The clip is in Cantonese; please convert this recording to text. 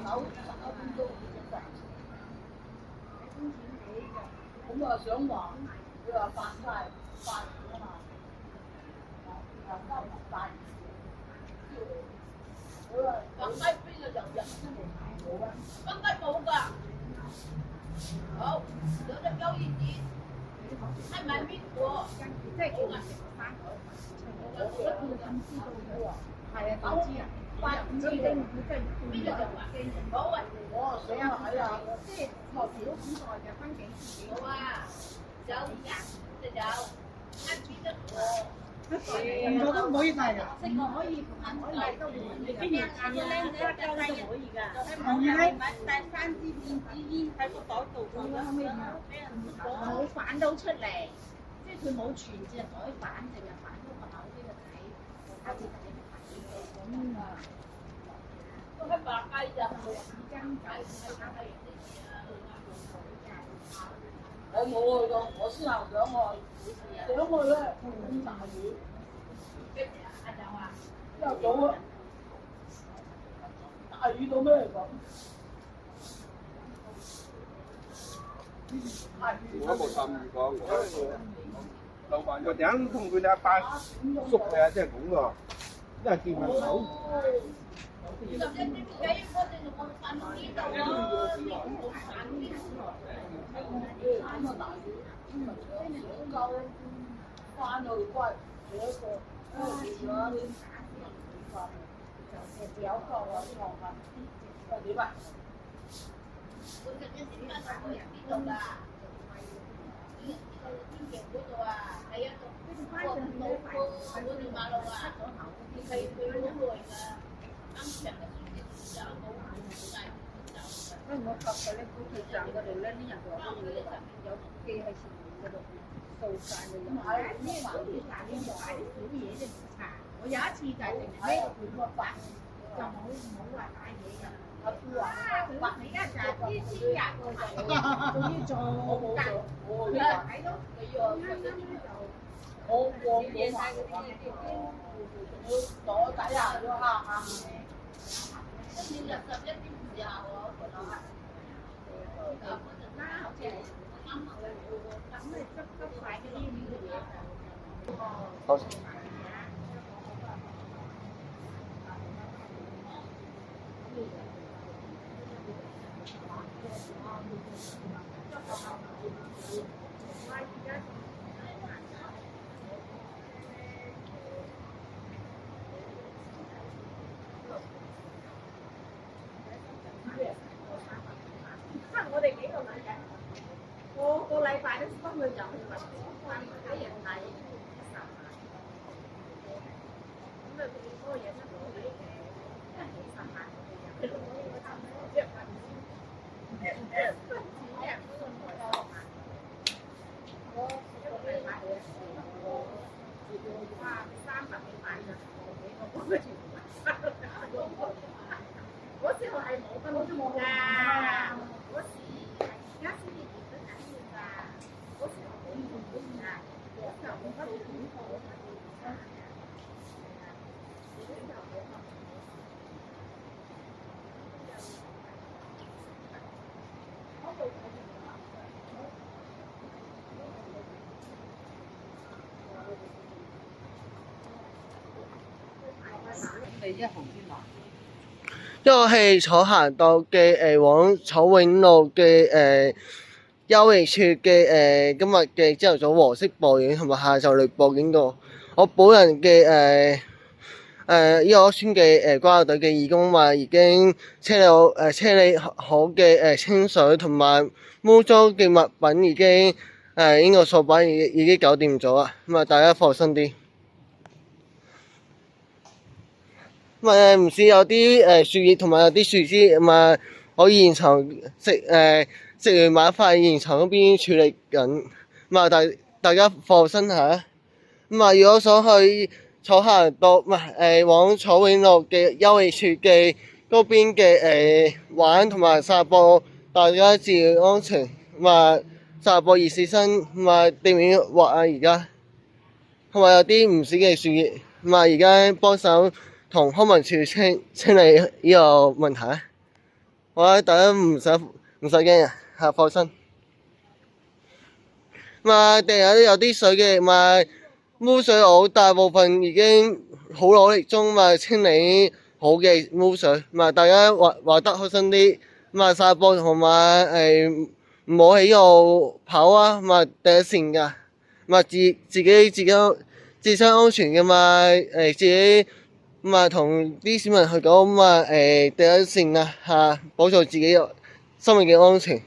11分鐘已經發。咁啊想話，佢話發晒發咗嘛，又收唔晒。佢話放低邊個就入先嚟睇冇啊？放低冇㗎。好，有隻鳩耳子，係咪邊個？即係叫人食個生果。我一叫咁知道嘅喎。係啊，都知啊。發唔知政府真係邊個就話驚人？好啊，我想睇下，即係學時都古代嘅分幾次好啊，有人就有，一邊得我。我都唔可以帶㗎，即係我可以可以都會嘅。邊日行個靚仔一鳩都可以㗎。係咪帶3支電子煙喺個袋度咁樣可以俾人冇反到出嚟，即係佢冇全隻袋反，淨係反咗個口俾佢睇，下次睇咁啊。都係白雞咋，冇紙巾仔，我冇去過，我先後想去。想去咧，咁大雨，朝頭早啊，大雨到咩咁？我冇參與過，我頂同佢哋阿爸叔嘅，即係咁喎，都係見門口。11點幾，我哋就冇瞓呢度咯，冇瞓呢度。啱啊，大雨，今日想夠翻到關，有一個住咗啲飯，就有個我啲浪費，又點啊？我食嘅點解就去邊度㗎？呢個天橋嗰度啊，係啊，過唔到嗰條馬路啊，係佢好耐㗎。啱人嘅書店就冇晒。我及佢咧，高鐵站嗰度咧，啲人話乜嘢有機喺前面嗰度掃晒嘅。唔係，呢個高鐵站你買啲小嘢啫，唔查。我有一次就係成日孭個盤個發，就冇話買嘢㗎。阿姑話：佢而家就係啲先人個就仲要做格，佢就睇到啱啱就我冇買嗰啲嘢，要袋底啊，要嚇。跟住入11點時候我覺得係，咁我就啱好似啱好咁咪執晒嗰啲嘢。好。我哋幾個禮拜，個禮拜都幫佢入去揾翻啲人睇10萬，咁啊佢嗰個嘢都好嘅，真係幾10萬嘅人，我差唔多即係10萬，我一個禮拜哇300幾萬㗎，我幫佢全部買，嗰時候係冇分鐘㗎。嗰時而家先至變得緊要㗎，嗰時候冇咁多㗎，嗰時候冇乜錢貨，嗰時候冇乜。你一行邊話？因為我係坐行道嘅往草永路嘅休憩處嘅今日嘅朝頭早黃色暴雨同埋下晝雷暴警告。我本人嘅呢個屋村嘅關愛隊嘅義工話已經車理好嘅清水同埋污糟嘅物品已經呢個掃把已經搞掂咗啦，咁啊大家放心啲。唔少有啲樹葉同埋有啲樹枝咁啊，我現場食完晚飯現場嗰邊處理緊，咁啊大家放心下。咁啊，如果想去草行道往草永路嘅休憩處嘅嗰邊嘅玩同埋散步，大家注意安全，咁啊散步易死身，咁啊地面滑啊而家，同埋有啲唔少嘅樹葉，咁啊而家幫手同康文署清理呢個問題。大家唔使驚啊，放心。地下都有啲水嘅，污水我大部分已經好努力中清理好嘅污水，大家玩得開心啲，散步同埋唔好喺度跑啊，第一線㗎，自身安全㗎自己同啲市民去講第一線啊，保障自己生命嘅安全。